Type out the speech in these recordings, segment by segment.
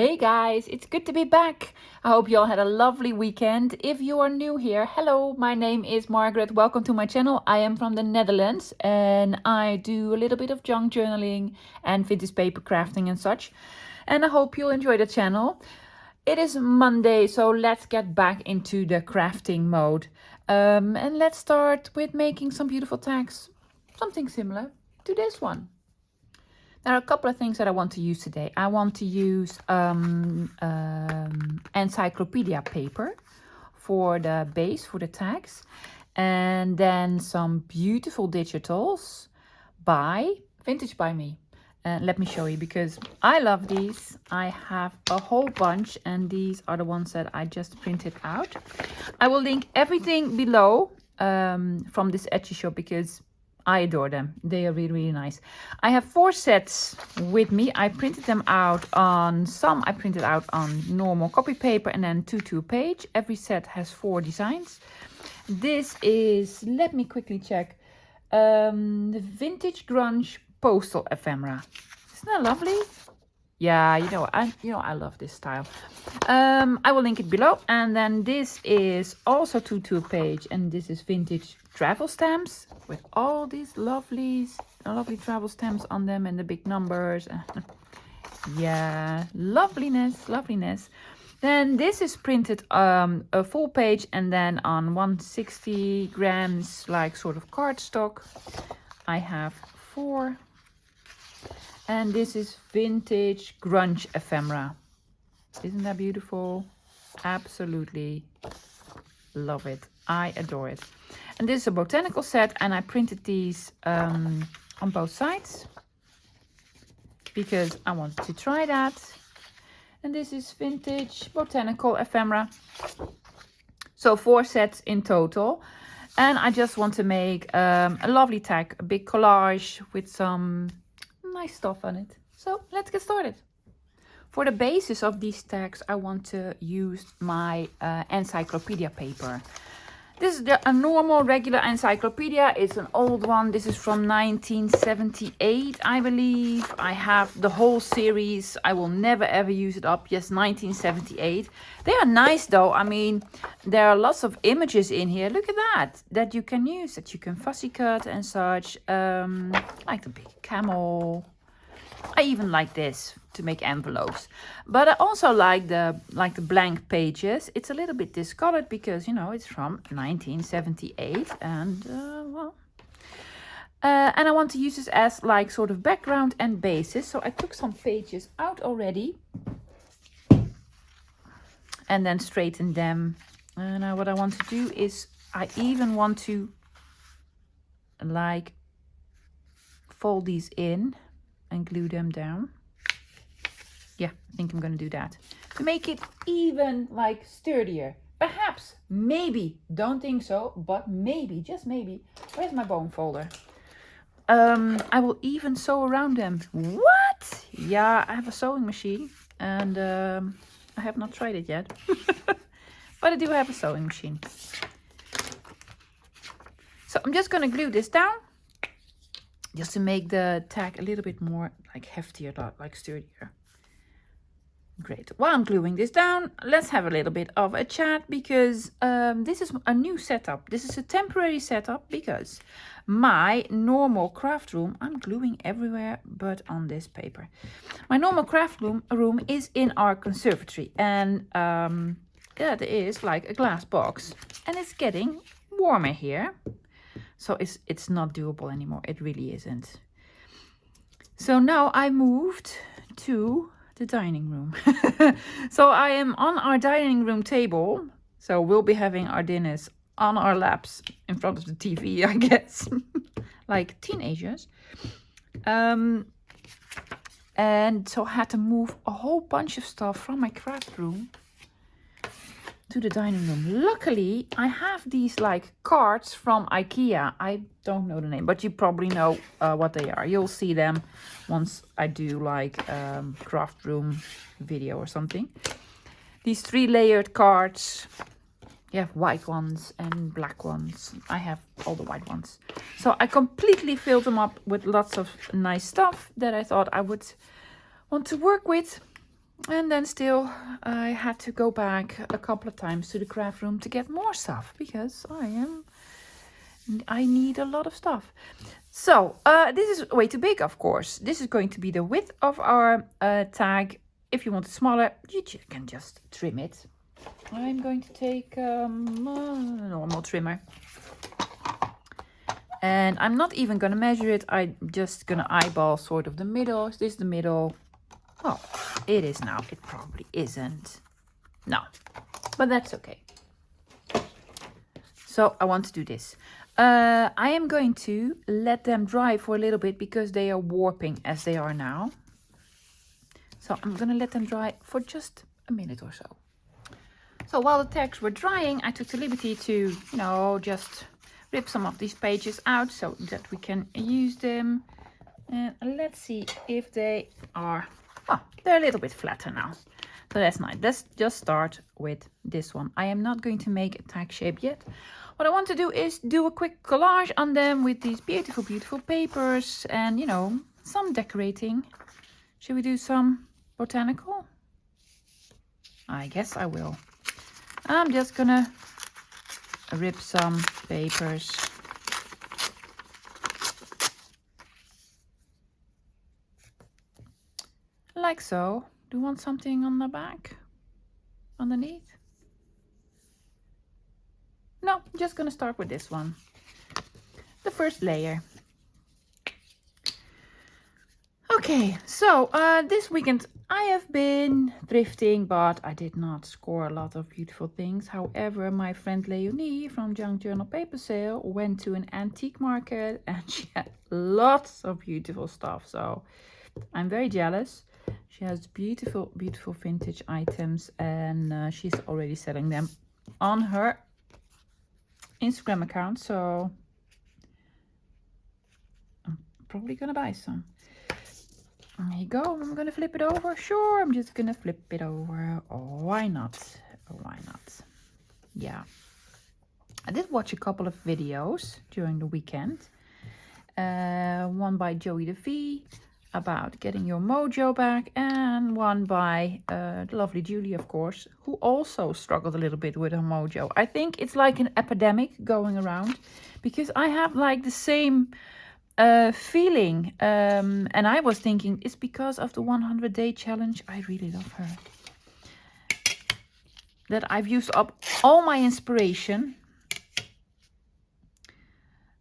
Hey guys, it's good to be back. I hope you all had a lovely weekend. If you are new here, hello, my name is Margaret. Welcome to my channel. I am from the Netherlands and I do a little bit of junk journaling and vintage paper crafting and such. And I hope you'll enjoy the channel. It is Monday, so let's get back into the crafting mode. And let's start with making some beautiful tags. Something similar to this one. There are a couple of things that I want to use today. I want to use encyclopedia paper for the base, for the tags. And then some beautiful digitals by Vintagebyme. Let me show you because I love these. I have a whole bunch and these are the ones that I just printed out. I will link everything below from this Etsy shop because I adore them. They are really, really nice. I have 4 sets with me. I printed them out on some. I printed out on normal copy paper and then 2 page. Every set has 4 designs. This is, let me quickly check, the Vintage Grunge Postal Ephemera. Isn't that lovely? Yeah, I love this style. I will link it below. And then this is also 2 page, and this is vintage travel stamps with all these lovely travel stamps on them and the big numbers. Yeah, loveliness. Then this is printed a full page and then on 160 grams, like sort of cardstock. I have 4. And this is Vintage Grunge Ephemera. Isn't that beautiful? Absolutely love it. I adore it. And this is a Botanical set, and I printed these on both sides because I wanted to try that. And this is Vintage Botanical Ephemera. So 4 sets in total. And I just want to make a lovely tag, a big collage with some nice stuff on it. So let's get started. For the basis of these tags, I want to use my encyclopedia paper. This is a normal, regular encyclopedia. It's an old one. This is from 1978, I believe. I have the whole series. I will never ever use it up. Yes, 1978. They are nice though. I mean, there are lots of images in here. Look at that you can use, that you can fussy cut and such. Like the big camel. I even like this to make envelopes, but I also like the blank pages. It's a little bit discolored because it's from 1978, and and I want to use this as like sort of background and basis. So I took some pages out already and then straightened them. And now what I want to do is I even want to like fold these in and glue them down. Yeah, I think I'm going to do that to make it even like sturdier. Perhaps, maybe, don't think so, but maybe, just maybe. Where's my bone folder? I will even sew around them. What? Yeah, I have a sewing machine and I have not tried it yet. But I do have a sewing machine. So I'm just going to glue this down, just to make the tag a little bit more like heftier, like sturdier. Great. While I'm gluing this down, let's have a little bit of a chat because this is a new setup. This is a temporary setup because my normal craft room, I'm gluing everywhere but on this paper. My normal craft room is in our conservatory, and that is like a glass box, and it's getting warmer here. So it's not doable anymore. It really isn't. So now I moved to the dining room. So I am on our dining room table. So we'll be having our dinners on our laps in front of the TV, I guess. Like teenagers. And so I had to move a whole bunch of stuff from my craft room to the dining room. Luckily, I have these like cards from IKEA. I don't know the name, but you probably know what they are. You'll see them once I do like craft room video or something. These 3 layered cards. You have white ones and black ones. I have all the white ones. So I completely filled them up with lots of nice stuff that I thought I would want to work with. And then still I had to go back a couple of times to the craft room to get more stuff because I need a lot of stuff. So this is way too big, of course. This is going to be the width of our tag. If you want it smaller, you can just trim it. I'm going to take a normal trimmer. And I'm not even going to measure it. I'm just going to eyeball sort of the middle. Is this the middle? Oh, it is now. It probably isn't. No, but that's okay. So I want to do this. I am going to let them dry for a little bit because they are warping as they are now. So I'm going to let them dry for just a minute or so. So while the tags were drying, I took the liberty to, you know, just rip some of these pages out so that we can use them. And let's see if they are, oh, they're a little bit flatter now. So that's nice. Let's just start with this one. I am not going to make a tag shape yet. What I want to do is do a quick collage on them with these beautiful, beautiful papers and, you know, some decorating. Should we do some botanical? I guess I will. I'm just gonna rip some papers. Like so. Do you want something on the back? Underneath? No, I'm just gonna start with this one. The first layer. Okay, so this weekend I have been thrifting, but I did not score a lot of beautiful things. However, my friend Leonie from Junk Journal Paper Sale went to an antique market and she had lots of beautiful stuff. So I'm very jealous. She has beautiful, beautiful vintage items and she's already selling them on her Instagram account. So I'm probably gonna buy some. There you go. I'm gonna flip it over. Sure, I'm just gonna flip it over. Oh, why not? Oh, why not? Yeah. I did watch a couple of videos during the weekend. One by Joey DeVee about getting your mojo back, and one by the lovely Julie, of course, who also struggled a little bit with her mojo. I think it's like an epidemic going around because I have like the same feeling, and I was thinking it's because of the 100-day challenge. I really love her, that I've used up all my inspiration.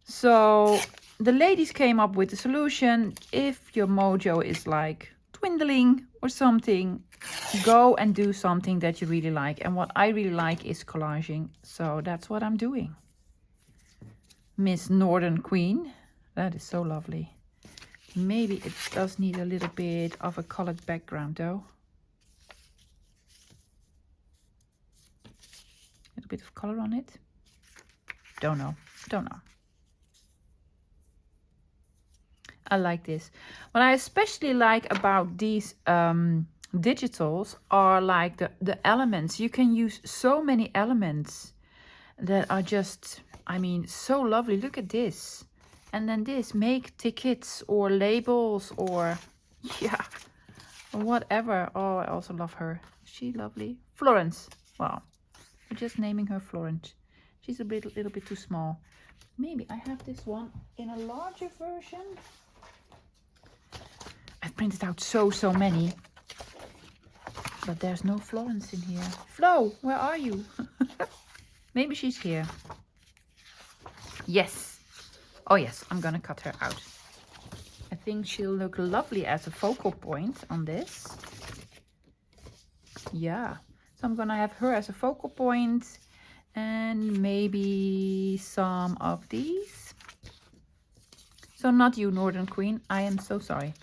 So the ladies came up with a solution. If your mojo is like dwindling or something, go and do something that you really like. And what I really like is collaging, so that's what I'm doing. Miss Northern Queen, that is so lovely. Maybe it does need a little bit of a colored background though. A little bit of color on it. Don't know. I like this. What I especially like about these digitals are like the elements. You can use so many elements that are just, I mean, so lovely. Look at this. And then this, make tickets or labels or, yeah, whatever. Oh, I also love her. Is she lovely? Florence. Wow. I'm just naming her Florence. She's a little bit too small. Maybe I have this one in a larger version. I've printed out so many. But there's no Florence in here. Flo, where are you? Maybe she's here. Yes. Oh yes, I'm gonna cut her out. I think she'll look lovely as a focal point on this. Yeah. So I'm gonna have her as a focal point and maybe some of these. So not you, Northern Queen. I am so sorry.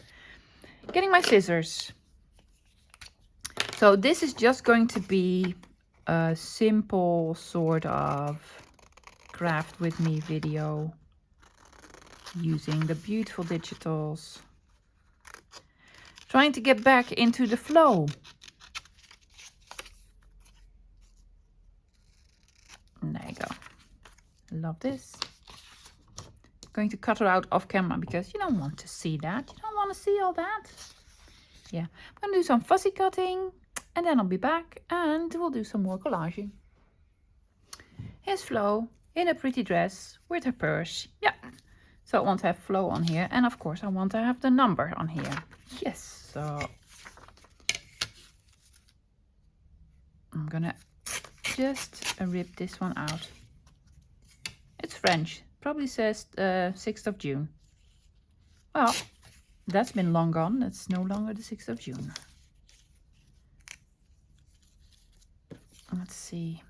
Getting my scissors. So this is just going to be a simple sort of craft with me video using the beautiful digitals. Trying to get back into the flow. And there you go. Love this. Going to cut her out off camera because you don't want to see that. You don't want to see all that. Yeah, I'm gonna do some fussy cutting and then I'll be back and we'll do some more collaging. Here's Flo in a pretty dress with her purse. Yeah, so I want to have Flo on here, and of course I want to have the number on here. Yes, so I'm gonna just rip this one out. It's French, probably says 6th of June. Well, that's been long gone. It's no longer the 6th of June. Let's see.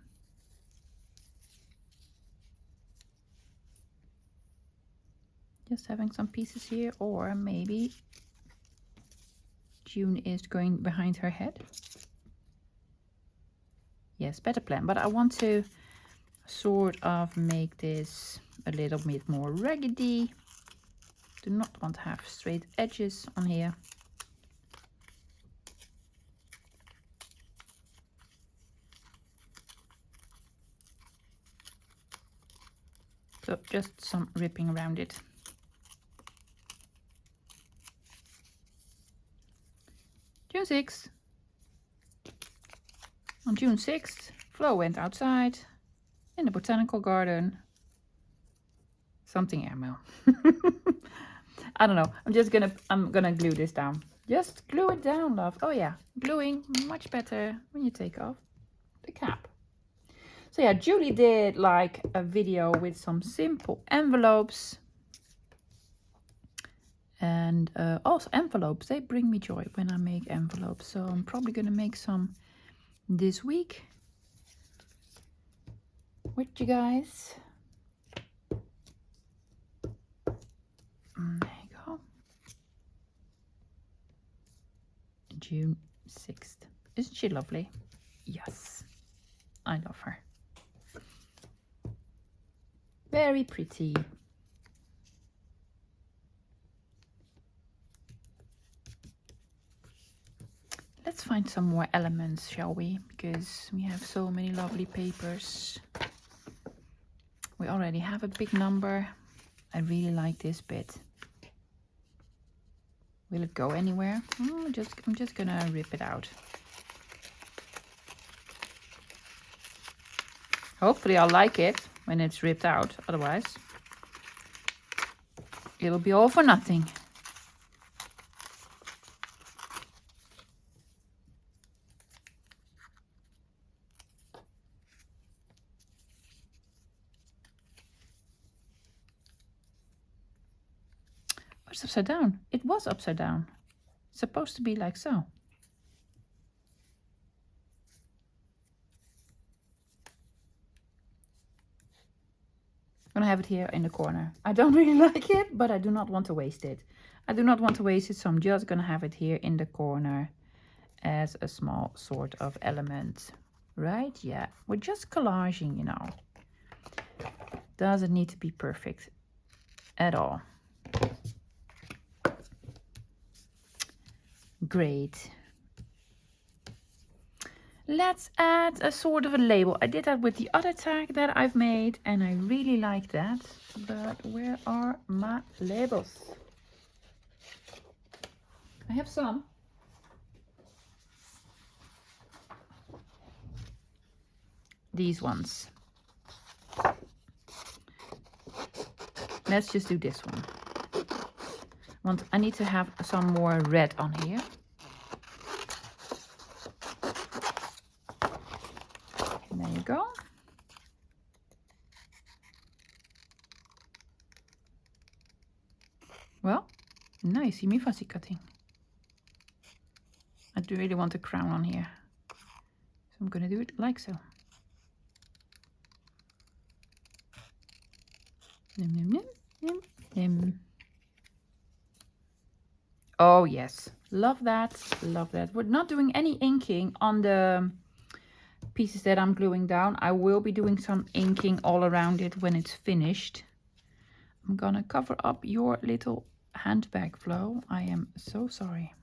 Just having some pieces here, or maybe June is going behind her head. Yes, better plan. But I want to sort of make this a little bit more raggedy. Do not want to have straight edges on here. So just some ripping around it. June 6th. On June 6th, Flo went outside in the botanical garden. Something airmail. I don't know. I'm gonna glue this down. Just glue it down, love. Oh yeah, gluing much better when you take off the cap. So yeah, Julie did like a video with some simple envelopes. And also envelopes, they bring me joy when I make envelopes. So I'm probably gonna make some this week with you guys. There you go. June 6th. Isn't she lovely? Yes, I love her. Very pretty. Let's find some more elements, shall we? Because we have so many lovely papers. We already have a big number. I really like this bit. Will it go anywhere? Oh, I'm just gonna rip it out. Hopefully I'll like it when it's ripped out. Otherwise, it'll be all for nothing. Oh, it's upside down. It was upside down. It's supposed to be like so. I'm gonna have it here in the corner. I don't really like it, but I do not want to waste it. I do not want to waste it, so I'm just gonna have it here in the corner as a small sort of element. Right? Yeah, we're just collaging, you know. Doesn't need to be perfect at all. Great. Let's add a sort of a label. I did that with the other tag that I've made and I really like that. But where are my labels? I have some. These ones. Let's just do this one. I need to have some more red on here. And there you go. Well, now you see me fussy cutting. I do really want a crown on here. So I'm going to do it like so. Nim, nim, nim, nim, nim. Oh yes, love that, love that. We're not doing any inking on the pieces that I'm gluing down. I will be doing some inking all around it when it's finished. I'm gonna cover up your little handbag, Flo. I am so sorry.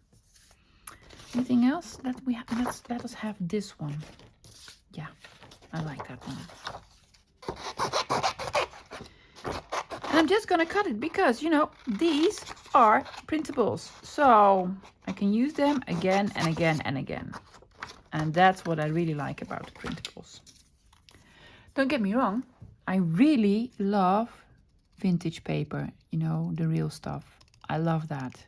Anything else that we have? Let us have this one. Yeah, I like that one. And I'm just gonna cut it because, you know, these are printables. So I can use them again and again and again. And that's what I really like about the printables. Don't get me wrong, I really love vintage paper, you know, the real stuff. I love that.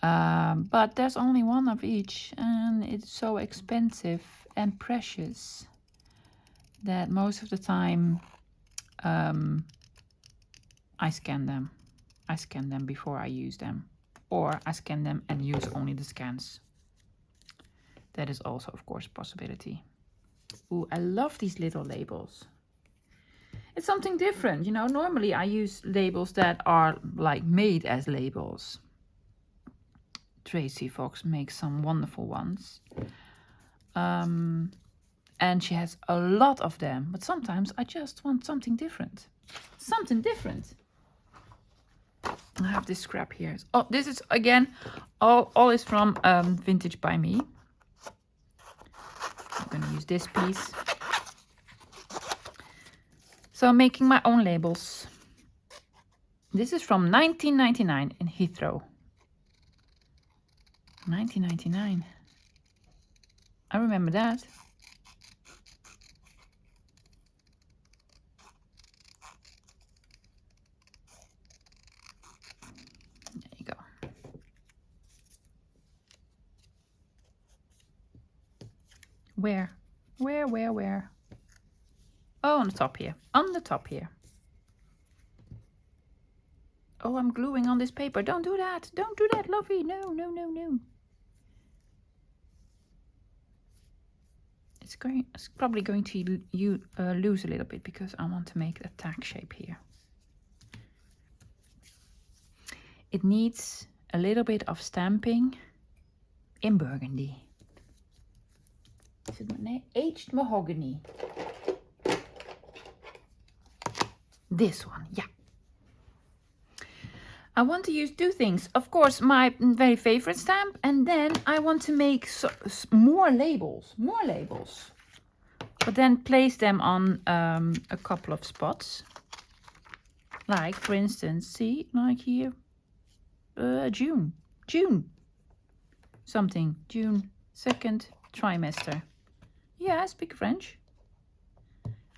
But there's only one of each, and it's so expensive and precious that most of the time I scan them. I scan them before I use them, or I scan them and use only the scans. That is also, of course, a possibility. Ooh, I love these little labels. It's something different, you know. Normally I use labels that are like made as labels. Tracy Fox makes some wonderful ones. And she has a lot of them, but sometimes I just want something different. Something different. I have this scrap here. Oh, this is again, all is from Vintagebyme. I'm gonna use this piece. So I'm making my own labels. This is from 1999 in Heathrow. 1999. I remember that. There you go. Where? Where? Oh, on the top here. On the top here. Oh, I'm gluing on this paper. Don't do that. Don't do that, Lovey. No. It's probably going to lose a little bit because I want to make a tag shape here. It needs a little bit of stamping in burgundy. Is it aged mahogany? This one, yeah. I want to use two things. Of course, my very favorite stamp, and then I want to make more labels. But then place them on a couple of spots. Like, for instance, see, like here, June. Something, June 2nd trimester. Yeah, I speak French.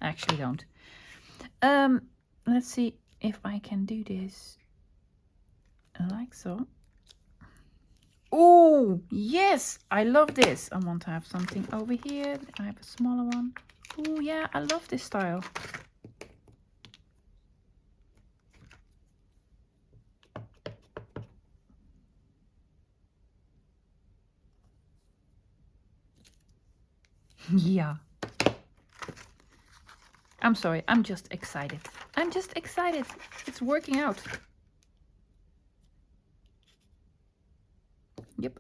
I actually don't. Let's see if I can do this. Like so. Oh, yes, I love this. I want to have something over here. I have a smaller one. Oh, yeah, I love this style. Yeah. I'm sorry, I'm just excited. It's working out. Yep.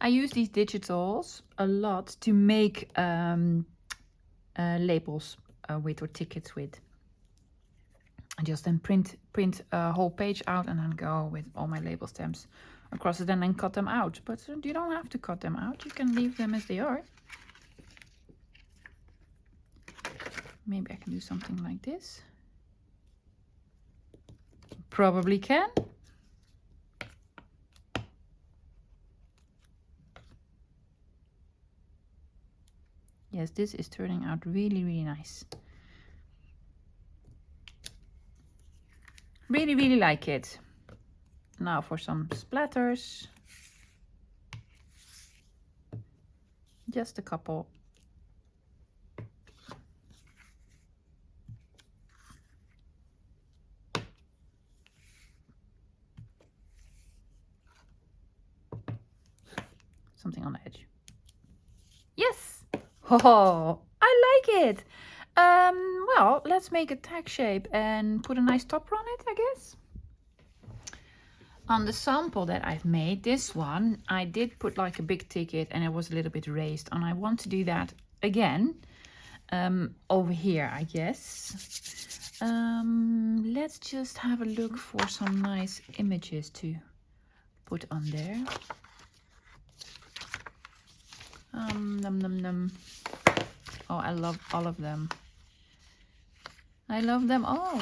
I use these digitals a lot to make labels with or tickets with. I just then print a whole page out and then go with all my label stamps across it and then cut them out. But you don't have to cut them out. You can leave them as they are. Maybe I can do something like this. Probably can. Yes, this is turning out really, really nice. Really, really like it. Now for some splatters. Just a couple. Something on the edge. Yes! Oh, I like it. Well, let's make a tag shape and put a nice topper on it, I guess. On the sample that I've made, this one, I did put like a big ticket and it was a little bit raised. And I want to do that again over here, I guess. Let's just have a look for some nice images to put on there. Num. Oh, I love all of them. I love them all.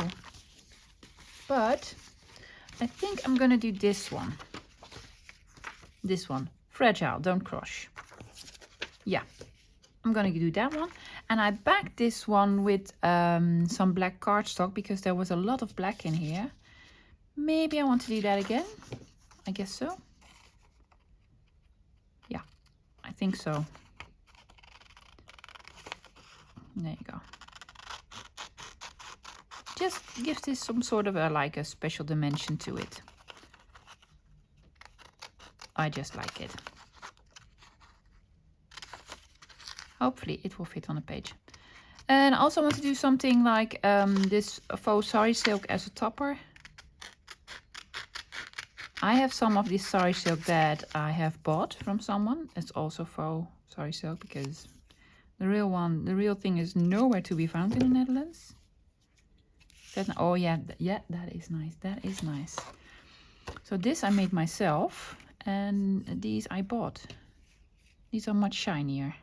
But I think I'm gonna do this one. This one, fragile, don't crush. Yeah, I'm gonna do that one. And I backed this one with some black cardstock because there was a lot of black in here. Maybe I want to do that again. I guess so. Yeah, I think so. There you go. Just gives this some sort of like a special dimension to it. I just like it. Hopefully it will fit on the page. And I also want to do something like this faux sari silk as a topper. I have some of this sari silk that I have bought from someone. It's also faux sari silk because the real thing is nowhere to be found in the Netherlands. Oh yeah, that is nice. That is nice. So this I made myself, and these I bought. These are much shinier.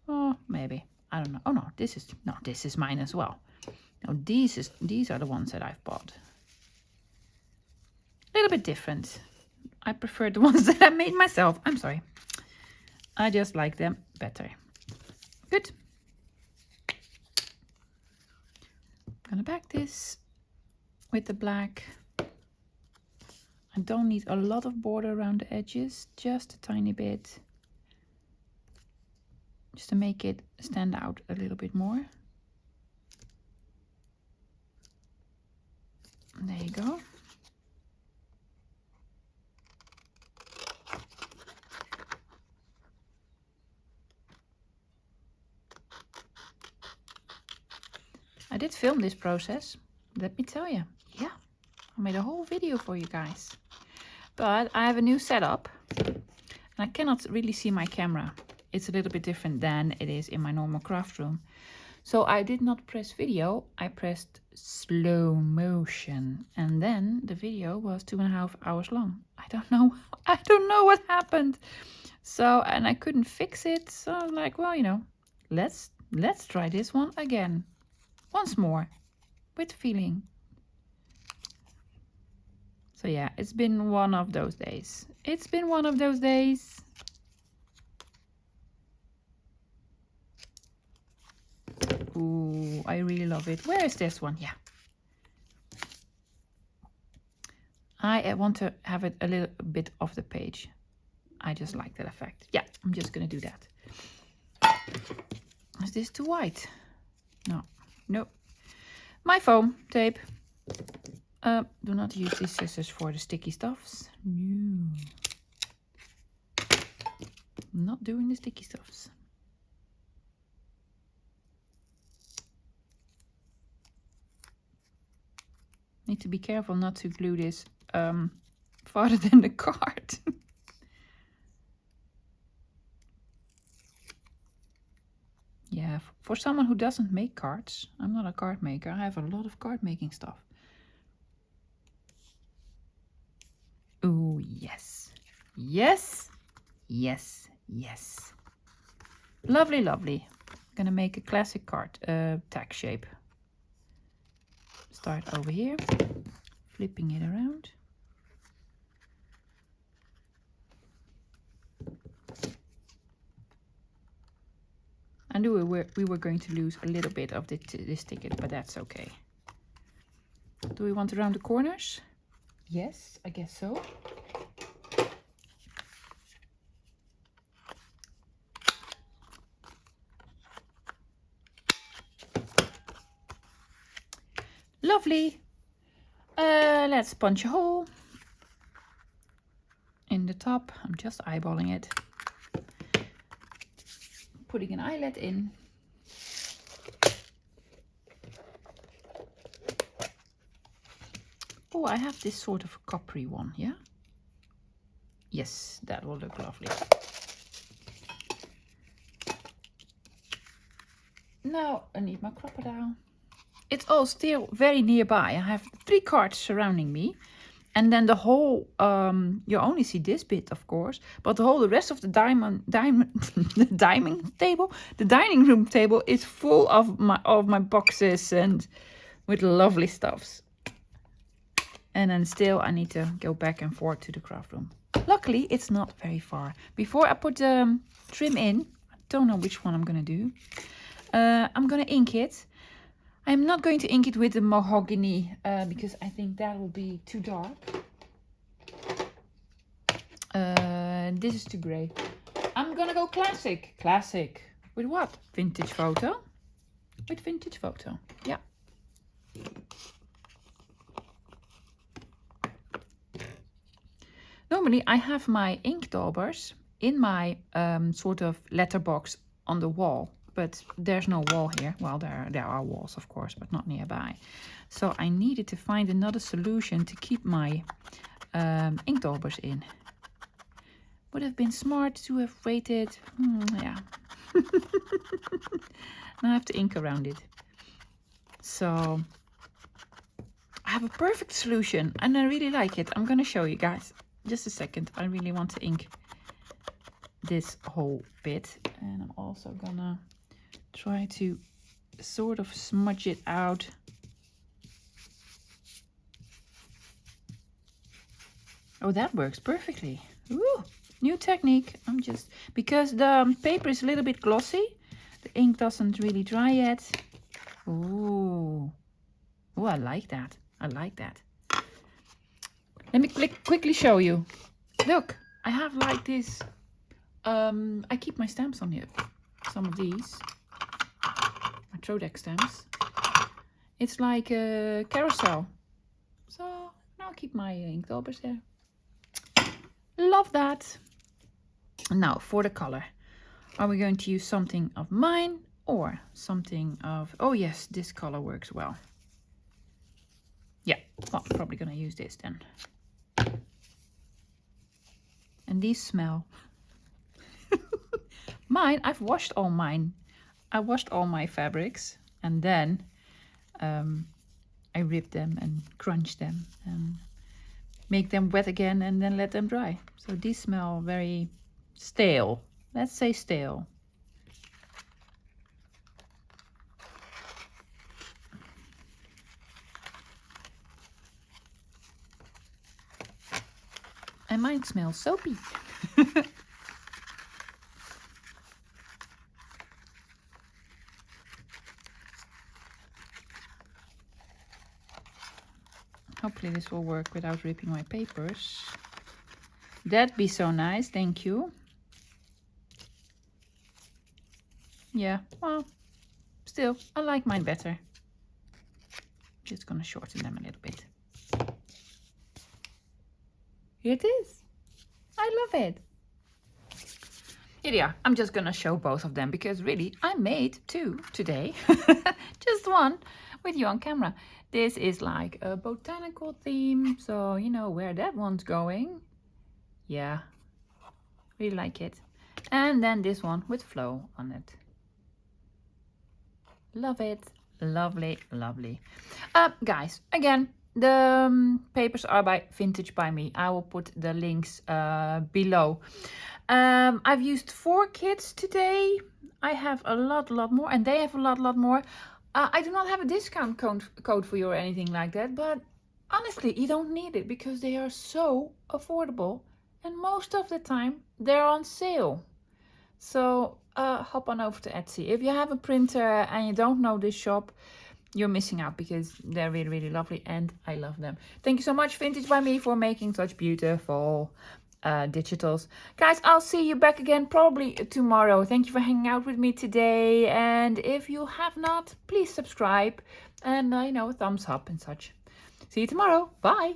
Oh, maybe. I don't know. Oh no, this is mine as well. No, these are the ones that I've bought. A little bit different. I prefer the ones that I made myself. I'm sorry. I just like them better. Good. I'm gonna back this with the black. I don't need a lot of border around the edges, just a tiny bit. Just to make it stand out a little bit more. There you go. I did film this process, let me tell you. Yeah, I made a whole video for you guys. But I have a new setup and I cannot really see my camera. It's a little bit different than it is in my normal craft room. So I did not press video, I pressed slow motion. And then the video was 2.5 hours long. I don't know what happened. So, and I couldn't fix it. So I was like, well, you know, let's try this one again. Once more, with feeling. So yeah, it's been one of those days. It's been one of those days. Ooh, I really love it. Where is this one? Yeah. I want to have it a little bit off the page. I just like that effect. Yeah, I'm just gonna do that. Is this too white? No. Nope. My foam tape. Do not use these scissors for the sticky stuffs. No. I'm not doing the sticky stuffs. Need to be careful not to glue this farther than the card. Yeah, for someone who doesn't make cards, I'm not a card maker, I have a lot of card making stuff. Oh, yes. Yes, yes, yes. Lovely, lovely. I'm gonna make a classic card tag shape. Start over here, flipping it around. I knew we were going to lose a little bit of this ticket, but that's okay. Do we want to round the corners? Yes, I guess so. Lovely. Let's punch a hole in the top. I'm just eyeballing it. Putting an eyelet in. Oh, I have this sort of coppery one, yeah? Yes, that will look lovely. Now I need my crocodile. It's all still very nearby. I have 3 cards surrounding me. And then the whole, you only see this bit, of course, but the rest of the the dining room table is full of my boxes and with lovely stuffs. And then still I need to go back and forth to the craft room. Luckily, it's not very far. Before I put the trim in, I don't know which one I'm gonna do. I'm gonna ink it. I'm not going to ink it with the mahogany because I think that will be too dark. This is too grey. I'm gonna go classic. Classic. With what? Vintage photo. With vintage photo. Yeah. Normally I have my ink daubers in my sort of letterbox on the wall. But there's no wall here. Well, there are walls, of course, but not nearby. So I needed to find another solution to keep my ink daubers in. Would have been smart to have waited. Yeah. Now I have to ink around it. So I have a perfect solution and I really like it. I'm going to show you guys. Just a second. I really want to ink this whole bit. And I'm also going to try to sort of smudge it out. Oh, that works perfectly. Ooh, new technique. Because the paper is a little bit glossy. The ink doesn't really dry yet. Ooh. Oh, I like that. I like that. Let me quickly show you. Look, I have like this. I keep my stamps on here. Some of these. My Trodex stamps. It's like a carousel. So now I'll keep my ink daubers there. Love that. Now for the color. Are we going to use something of mine or something of... Oh yes, this color works well. Yeah, well, I'm probably going to use this then. And these smell. Mine, I've washed all mine. I washed all my fabrics and then I rip them and crunch them and make them wet again and then let them dry. So these smell very stale. Let's say stale. And mine smells soapy. Hopefully this will work without ripping my papers. That'd be so nice, thank you. Yeah, well, still, I like mine better. Just gonna shorten them a little bit. Here it is. I love it. Here they are. I'm just gonna show both of them because really I made two today. Just one with you on camera. This is like a botanical theme, so you know where that one's going. Yeah, really like it. And then this one with flow on it. Love it. Lovely, lovely. Guys, again, the papers are by Vintagebyme. I will put the links below. I've used 4 kits today. I have a lot more, and they have a lot more. I do not have a discount code for you or anything like that, but honestly, you don't need it because they are so affordable, and most of the time they're on sale. So hop on over to Etsy. If you have a printer and you don't know this shop, you're missing out because they're really lovely and I love them. Thank you so much, Vintagebyme, for making such beautiful digitals. Guys, I'll see you back again probably tomorrow. Thank you for hanging out with me today. And if you have not, please subscribe and, you know, thumbs up and such. See you tomorrow. Bye.